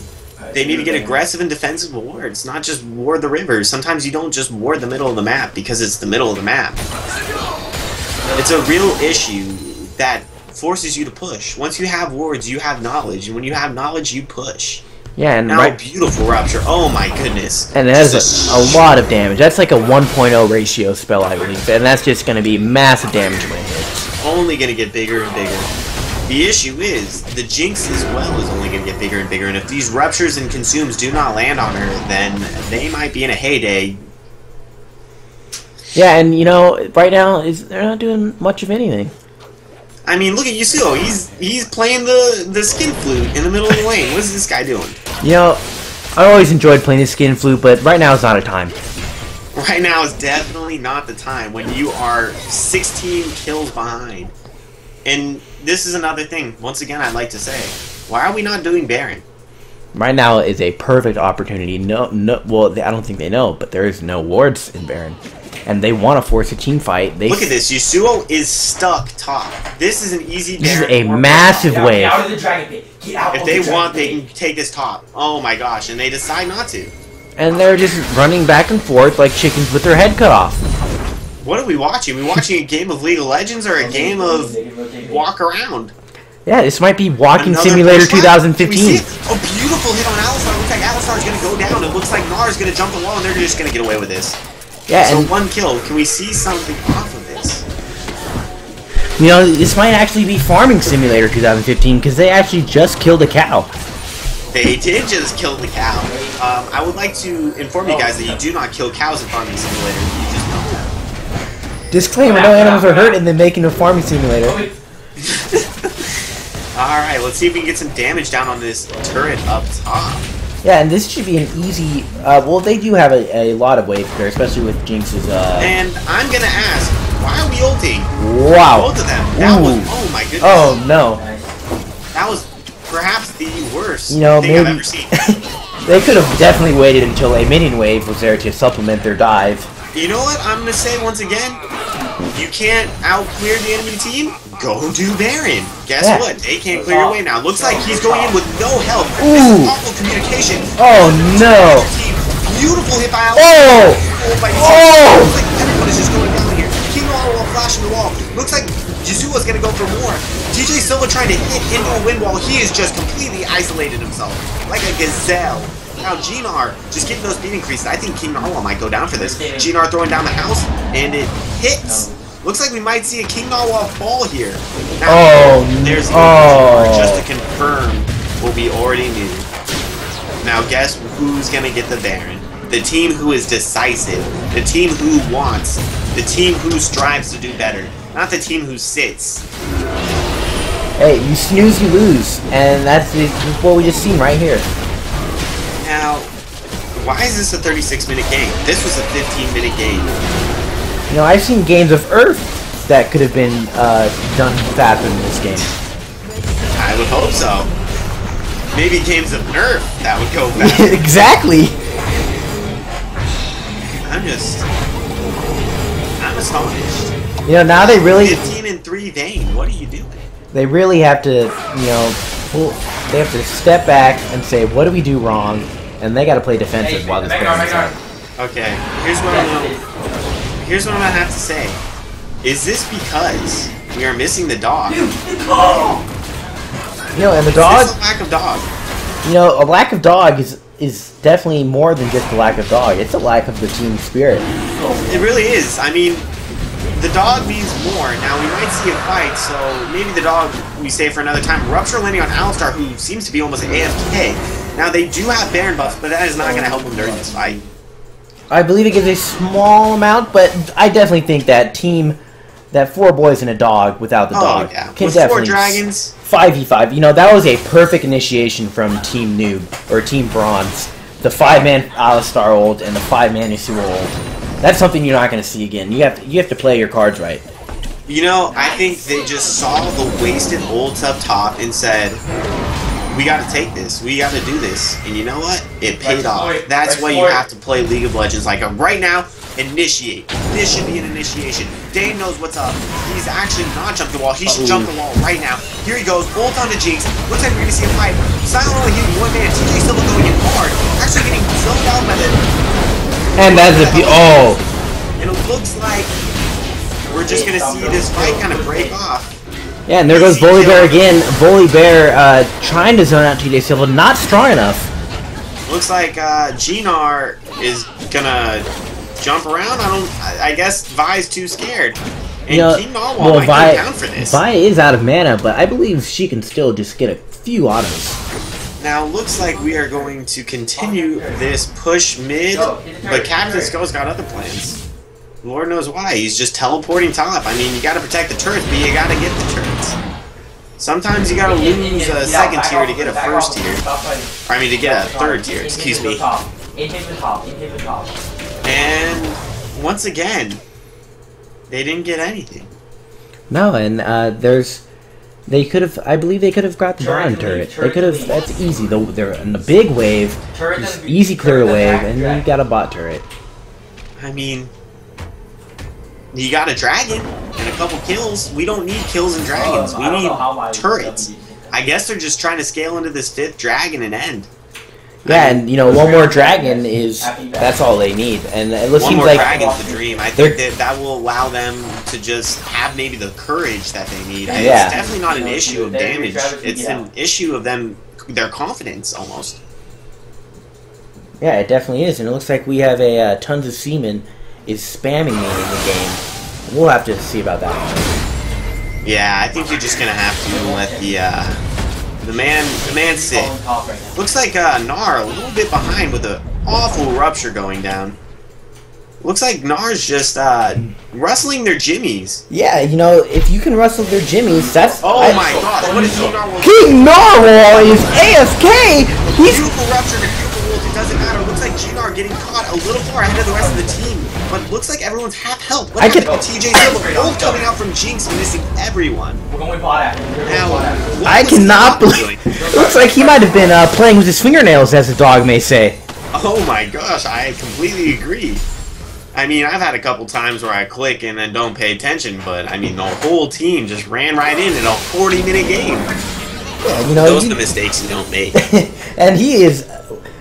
need to get aggressive and defensive wards, not just ward the rivers. Sometimes you don't just ward the middle of the map because it's the middle of the map. It's a real issue that forces you to push. Once you have wards, you have knowledge, and when you have knowledge, you push. Yeah, and now beautiful rupture. Oh my goodness! And it has a lot of damage. That's like a 1.0 ratio spell, I believe, and that's just going to be massive damage when it hits. Only going to get bigger and bigger. The issue is, the Jinx as well is only going to get bigger and bigger, and if these Ruptures and Consumes do not land on her, then they might be in a heyday. Yeah, and you know, right now, they're not doing much of anything. I mean, look at Yasuo. He's playing the skin flute in the middle of the lane. What is this guy doing? You know, I always enjoyed playing the skin flute, but right now is not a time. Right now is definitely not the time when you are 16 kills behind. And this is another thing, once again, I'd like to say, why are we not doing Baron? Right now is a perfect opportunity. Well, I don't think they know, but there is no wards in Baron. And they want to force a team fight. Look at this, Yasuo is stuck top. This is an easy Baron. This is a massive wave. Get out of the Dragon Pit. Get out if they want, they can take this top. Oh my gosh, and they decide not to. And they're just running back and forth like chickens with their head cut off. What are we watching? Are we watching a game of League of Legends or a game of walk around? Yeah, this might be Walking Simulator 2015. A beautiful hit on Alistar. Looks like Alistar's going to go down. It looks like Nar's going to jump the wall, and they're just going to get away with this. Yeah, so one kill. Can we see something off of this? You know, this might actually be Farming Simulator 2015, because they actually just killed a cow. They did just kill the cow. I would like to inform you guys that you do not kill cows in Farming Simulator. You just know that. Disclaimer, no animals are hurt in the making of Farming Simulator. Alright, let's see if we can get some damage down on this turret up top. Yeah, and this should be an easy... well, they do have a lot of waves there, especially with Jinx's... And I'm gonna ask, why are we ulting? Wow. Both of them. That was... Oh my goodness. Oh, no. That was perhaps the worst thing I've maybe... ever seen. They could have definitely waited until a minion wave was there to supplement their dive. You know what I'm gonna say once again? You can't out-clear the enemy team? Go do Baron. Guess what? They can't clear your way now. Looks like he's going in with no help. This is awful communication. Oh, no. Beautiful hit by Oh! Looks like everyone is just going down here. King Wall flashing the wall. Looks like Yasuo's gonna go for more. TJ Silva trying to hit into a wind wall. He is just completely isolated himself. Like a gazelle. Now Gnar just getting those speed increases. I think King Narwhal might go down for this. Gnar throwing down the house, and it hits. Looks like we might see a King Narwhal fall here. Now, there's just to confirm what we already knew. Now guess who's gonna get the Baron? The team who is decisive. The team who wants. The team who strives to do better. Not the team who sits. Hey, you snooze, you lose. And that's what we just seen right here. Now, why is this a 36-minute game? This was a 15-minute game. You know, I've seen games of Earth that could have been done faster than this game. I would hope so. Maybe games of Nerf that would go faster. Exactly. I'm astonished. You know, now they really... 15-3 Vayne, what are you doing? They really have to, you know, they have to step back and say, what do we do wrong? And they got to play defensive while this goes on. Okay, here's what I'm gonna have to say. Is this because we are missing the dog? You know, and the dog... Is this a lack of dog? You know, a lack of dog is definitely more than just a lack of dog. It's a lack of the team spirit. It really is. I mean, the dog means more. Now, we might see a fight, so maybe the dog we save for another time. Rupture landing on Alistar, who seems to be almost AFK. Now, they do have Baron buffs, but that is not going to help them during this fight. I believe it gives a small amount, but I definitely think that that 4 boys and a dog without the dog can with definitely 4 dragons 5v5. You know, that was a perfect initiation from Team Noob or Team Bronze. The 5-man Alistar ult and the 5-man Yasuo ult. That's something you're not going to see again. You have to play your cards right. You know, I think they just saw the wasted ults up top and said, we got to take this. We got to do this. And you know what? It paid off. That's why you have to play League of Legends. Like, right now, initiate. This should be an initiation. Dane knows what's up. He's actually not jumped the wall. He should jump the wall right now. Here he goes. Ult onto Jinx. Looks like we're going to see a fight. Silent only hitting one man. TJ Silva going in hard. Actually getting zoned out by the... And that's a... Oh! And it looks like we're just going to see this fight kind of break off. Yeah, and there goes Volibear again. Volibear trying to zone out TJ Silva. Not strong enough. Looks like Gnar is going to jump around. I guess Vi's too scared. And King Narwhal might go down for this. Vi is out of mana, but I believe she can still just get a few autos. Now, looks like we are going to continue this push mid, but Captain Skull's got other plans. Lord knows why. He's just teleporting top. I mean, you gotta protect the turrets, but you gotta get the turrets. Sometimes you gotta lose a second tier to get a first tier. I mean, to get a third tier, excuse me. And once again, they didn't get anything. No, and they could have. I believe they could have got the bottom turret. They could have. That's easy. They're in the big wave. Just easy clear the wave, and you got a bot turret. I mean, you got a dragon and a couple kills. We don't need kills and dragons. We need turrets. I guess they're just trying to scale into this 5th dragon and end. Yeah, and you know, one more dragon that's all they need. And it seems like... One more dragon's the dream. I think that will allow them to just have maybe the courage that they need. And it's definitely not an issue of damage. It's an issue of their confidence, almost. Yeah, it definitely is. And it looks like we have a Tons of Seamen is spamming me in the game. We'll have to see about that. Yeah, I think you're just going to have to let The man's sick. Falling top right now. Looks like Gnar a little bit behind with an awful rupture going down. Looks like Gnar's just rustling their jimmies. Yeah, you know, if you can rustle their jimmies, that's... Oh my gosh, what is Gnar? King Narwhal is AFK! He's... Beautiful rupture to beautiful wolf, it doesn't matter. Looks like Gnar getting caught a little far ahead of the rest of the team. But looks like everyone's half health. What happened to TJ Silva? Both coming out from Jinx, missing everyone. We're going bot after. Now, what I was cannot Gnar believe... doing? Looks like he might have been playing with his fingernails, as the dog may say. Oh my gosh, I completely agree. I mean, I've had a couple times where I click and then don't pay attention, but I mean, the whole team just ran right in a 40-minute game. Yeah, you know, Those are the mistakes you don't make. And he is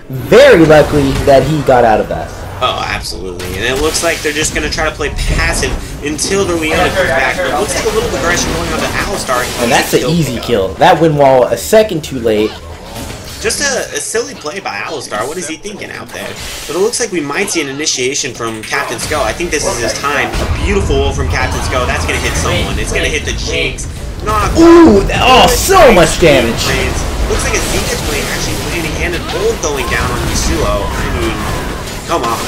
very lucky that he got out of that. Oh, absolutely. And it looks like they're just going to try to play passive until the Leona comes back. But it looks like a little aggression going on to Alistar. And that's an easy kill. That win wall a second too late. Just a silly play by Alistar. What is he thinking out there? But it looks like we might see an initiation from Captain Sko. I think this is his time. A beautiful ult from Captain Sko. That's going to hit someone. It's going to hit the Jinx. Ooh, oh, so much damage. Looks like a Zenith blade actually landing and an ult going down on Yasuo. I mean, come on.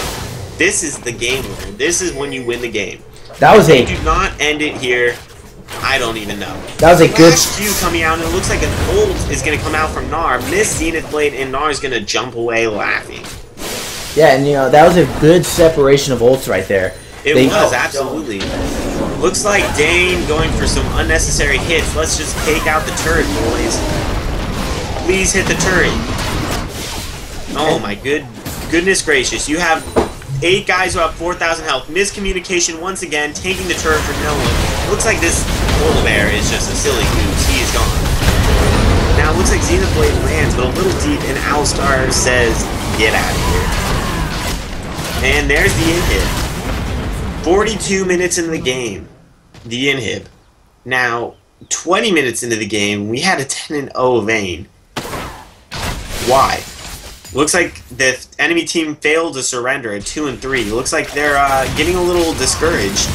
This is the game winner. This is when you win the game. That was They do not end it here. I don't even know. That was a good Q coming out, and it looks like an ult is going to come out from Gnar. Miss Zenith Blade, and Gnar is going to jump away laughing. Yeah, and you know, that was a good separation of ults right there. It was, absolutely. Looks like Dane going for some unnecessary hits. Let's just take out the turret, boys. Please hit the turret. Oh my goodness gracious. You have 8 guys who have 4,000 health. Miscommunication once again, taking the turret for no one. Looks like this polar bear is just a silly goose. He is gone. Now it looks like Zenith Blade lands, but a little deep, and Alistar says, get out of here. And there's the inhib. 42 minutes into the game. The inhib. Now, 20 minutes into the game, we had a 10-0 Vayne. Why? Looks like the enemy team failed to surrender at 2-3. Looks like they're getting a little discouraged.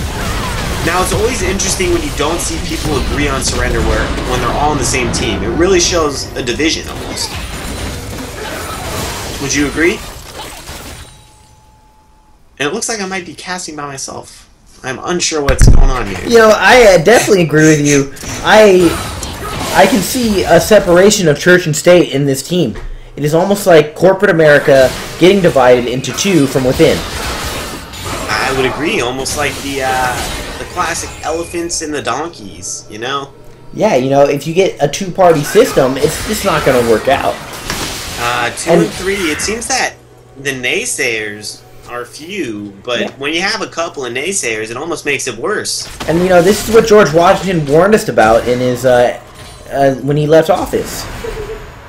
Now, it's always interesting when you don't see people agree on surrender when they're all on the same team. It really shows a division almost. Would you agree? And it looks like I might be casting by myself. I'm unsure what's going on here. You know, I definitely agree with you. I can see a separation of church and state in this team. It is almost like corporate America getting divided into two from within. I would agree. Almost like the classic elephants and the donkeys, you know? Yeah, you know, if you get a two-party system, it's just not going to work out. 2 and 3, it seems that the naysayers are few, but yeah, when you have a couple of naysayers, it almost makes it worse. And, you know, this is what George Washington warned us about in his, when he left office.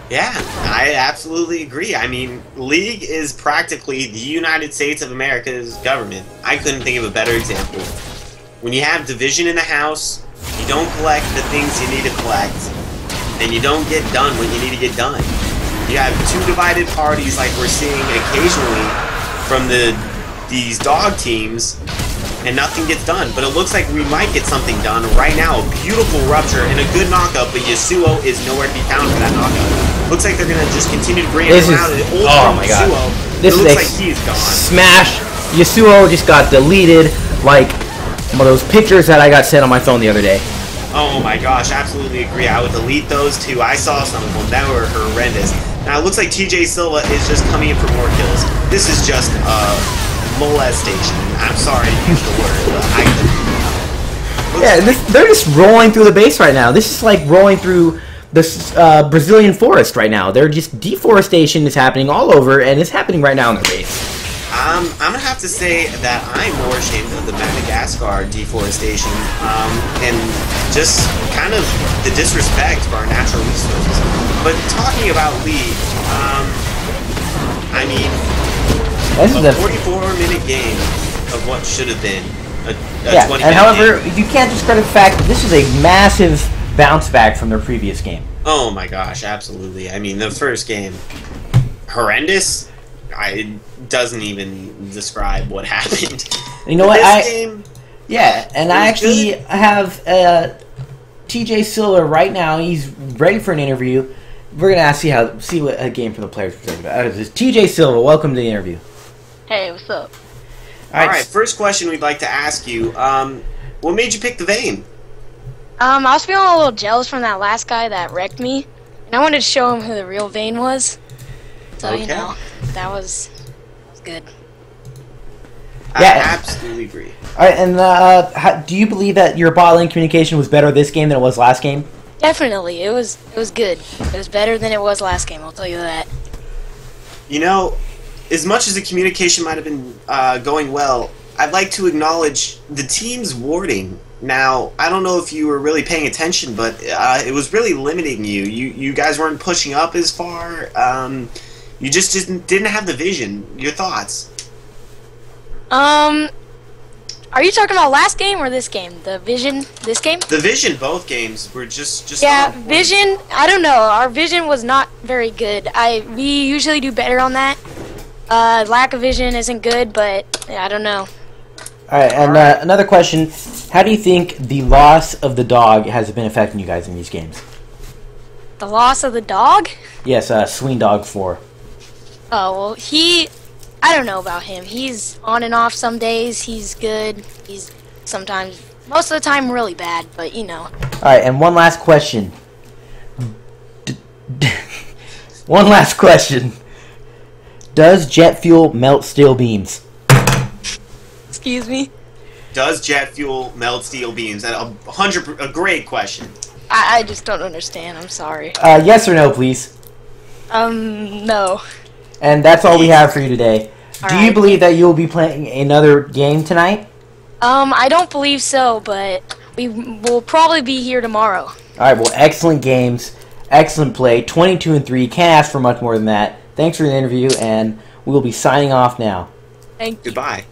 Yeah, I absolutely agree. I mean, League is practically the United States of America's government. I couldn't think of a better example. When you have division in the house, you don't collect the things you need to collect, and you don't get done what you need to get done. You have two divided parties like we're seeing occasionally from these dog teams, and nothing gets done. But it looks like we might get something done right now. A beautiful rupture and a good knockup, but Yasuo is nowhere to be found for that knockup. Looks like they're going to just continue to bring it around. Oh my god. This looks is like he's gone. Smash. Yasuo just got deleted like one of those pictures that I got sent on my phone the other day. Oh my gosh, absolutely agree. I would delete those too. I saw some of them. That were horrendous. Now it looks like TJ Silva is just coming in for more kills. This is just molestation. I'm sorry to use the word, but I they're just rolling through the base right now. This is like rolling through the Brazilian forest right now. They're just deforestation is happening all over, and it's happening right now in their base. I'm gonna have to say that I'm more ashamed of the Madagascar deforestation and just kind of the disrespect for our natural resources. But talking about League, I mean, a 44-minute game of what should have been a 20-minute and however, game. you can't discredit the fact that this is a massive bounce back from their previous game. Oh my gosh, absolutely. I mean, the first game, horrendous. It doesn't even describe what happened. You know what? This game, and I actually have TJ Silva right now. He's ready for an interview. We're gonna see what a game from the players presented. This is TJ Silva. Welcome to the interview. Hey, what's up? All right. First question we'd like to ask you: what made you pick the Vane? I was feeling a little jealous from that last guy that wrecked me, and I wanted to show him who the real Vane was. So Okay. you know, that was good. Yeah. I absolutely agree. All right, and do you believe that your bot lane communication was better this game than it was last game? Definitely, it was good. It was better than it was last game. I'll tell you that. You know, as much as the communication might have been going well, I'd like to acknowledge the team's warding. Now, I don't know if you were really paying attention, but it was really limiting you. You guys weren't pushing up as far. You just didn't have the vision. Your thoughts? Are you talking about last game or this game? The vision this game? The vision, both games were just Yeah, on point. vision. I don't know. Our vision was not very good. We usually do better on that. Lack of vision isn't good, but I don't know. All right, and another question: how do you think the loss of the dog has been affecting you guys in these games? The loss of the dog? Yes, Swing Dog 4. Oh well, I don't know about him. He's on and off some days. He's good. He's sometimes, most of the time, really bad. But you know. All right, and one last question. One last question. Does jet fuel melt steel beams? Excuse me. Does jet fuel melt steel beams? A great question. I just don't understand. I'm sorry. Yes or no, please. No. And that's all we have for you today. Do you Alright. believe that you will be playing another game tonight? I don't believe so, but we will probably be here tomorrow. All right. Well, excellent games, excellent play. 22-3. Can't ask for much more than that. Thanks for the interview, and we will be signing off now. Thank you. Goodbye.